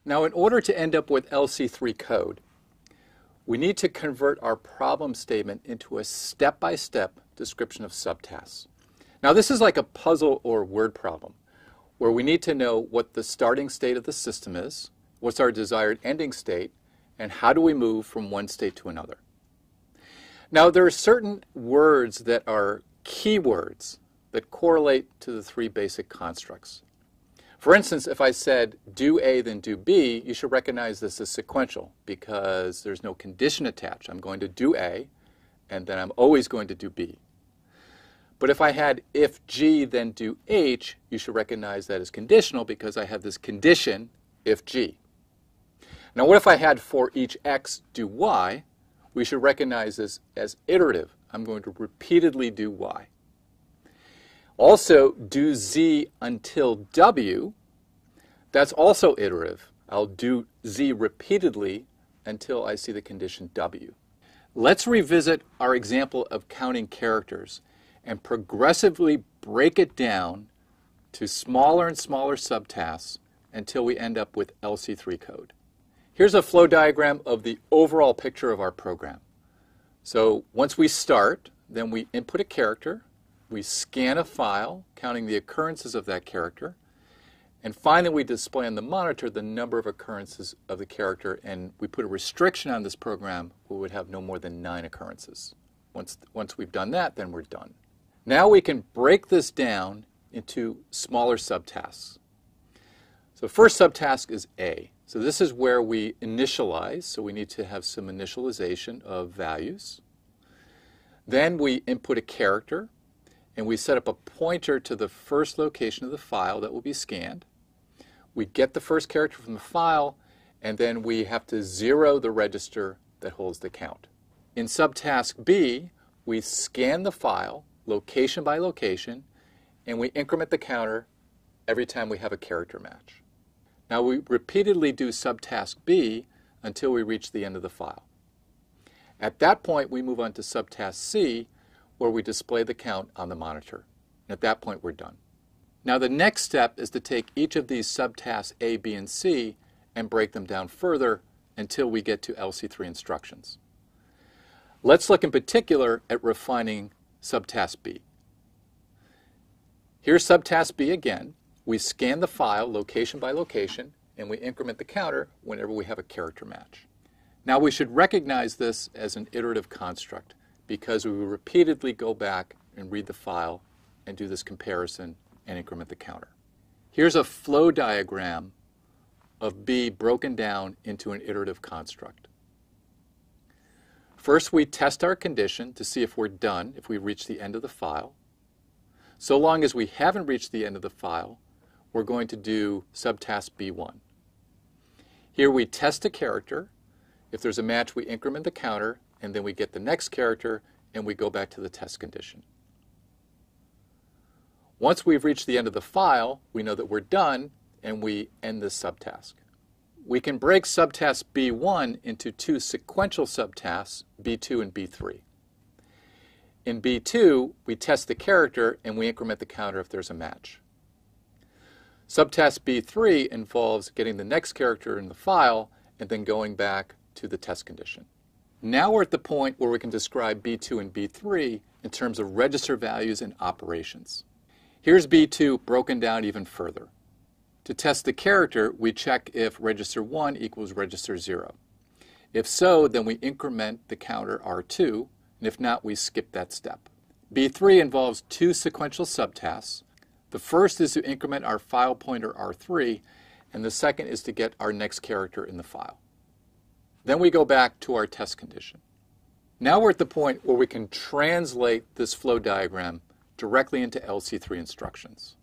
Now, in order to end up with LC3 code, we need to convert our problem statement into a step-by-step description of subtasks. Now, this is like a puzzle or word problem, where we need to know what the starting state of the system is, what's our desired ending state, and how do we move from one state to another. Now, there are certain words that are keywords that correlate to the three basic constructs. For instance, if I said do A then do B, you should recognize this as sequential because there's no condition attached. I'm going to do A, and then I'm always going to do B. But if I had if G then do H, you should recognize that as conditional because I have this condition if G. Now what if I had for each X do Y? We should recognize this as iterative. I'm going to repeatedly do Y. Also, do Z until W, that's also iterative. I'll do Z repeatedly until I see the condition W. Let's revisit our example of counting characters and progressively break it down to smaller and smaller subtasks until we end up with LC3 code. Here's a flow diagram of the overall picture of our program. So once we start, then we input a character, we scan a file, counting the occurrences of that character, and finally we display on the monitor the number of occurrences of the character, and we put a restriction on this program where we would have no more than 9 occurrences. Once we've done that, then we're done. Now we can break this down into smaller subtasks. So first subtask is A. So this is where we initialize, so we need to have some initialization of values. Then we input a character, and we set up a pointer to the first location of the file that will be scanned. We get the first character from the file, and then we have to zero the register that holds the count. In subtask B, we scan the file, location by location, and we increment the counter every time we have a character match. Now we repeatedly do subtask B until we reach the end of the file. At that point, we move on to subtask C, where we display the count on the monitor. And at that point, we're done. Now the next step is to take each of these subtasks A, B, and C and break them down further until we get to LC3 instructions. Let's look in particular at refining subtask B. Here's subtask B again. We scan the file location by location, and we increment the counter whenever we have a character match. Now we should recognize this as an iterative construct because we will repeatedly go back and read the file and do this comparison and increment the counter. Here's a flow diagram of B broken down into an iterative construct. First, we test our condition to see if we're done, if we reach the end of the file. So long as we haven't reached the end of the file, we're going to do subtask B1. Here we test a character. If there's a match, we increment the counter, and then we get the next character, and we go back to the test condition. Once we've reached the end of the file, we know that we're done, and we end this subtask. We can break subtask B1 into 2 sequential subtasks, B2 and B3. In B2, we test the character, and we increment the counter if there's a match. Subtask B3 involves getting the next character in the file and then going back to the test condition. Now we're at the point where we can describe B2 and B3 in terms of register values and operations. Here's B2 broken down even further. To test the character, we check if register 1 equals register 0. If so, then we increment the counter R2, and if not, we skip that step. B3 involves 2 sequential subtasks. The first is to increment our file pointer R3, and the second is to get our next character in the file. Then we go back to our test condition. Now we're at the point where we can translate this flow diagram directly into LC3 instructions.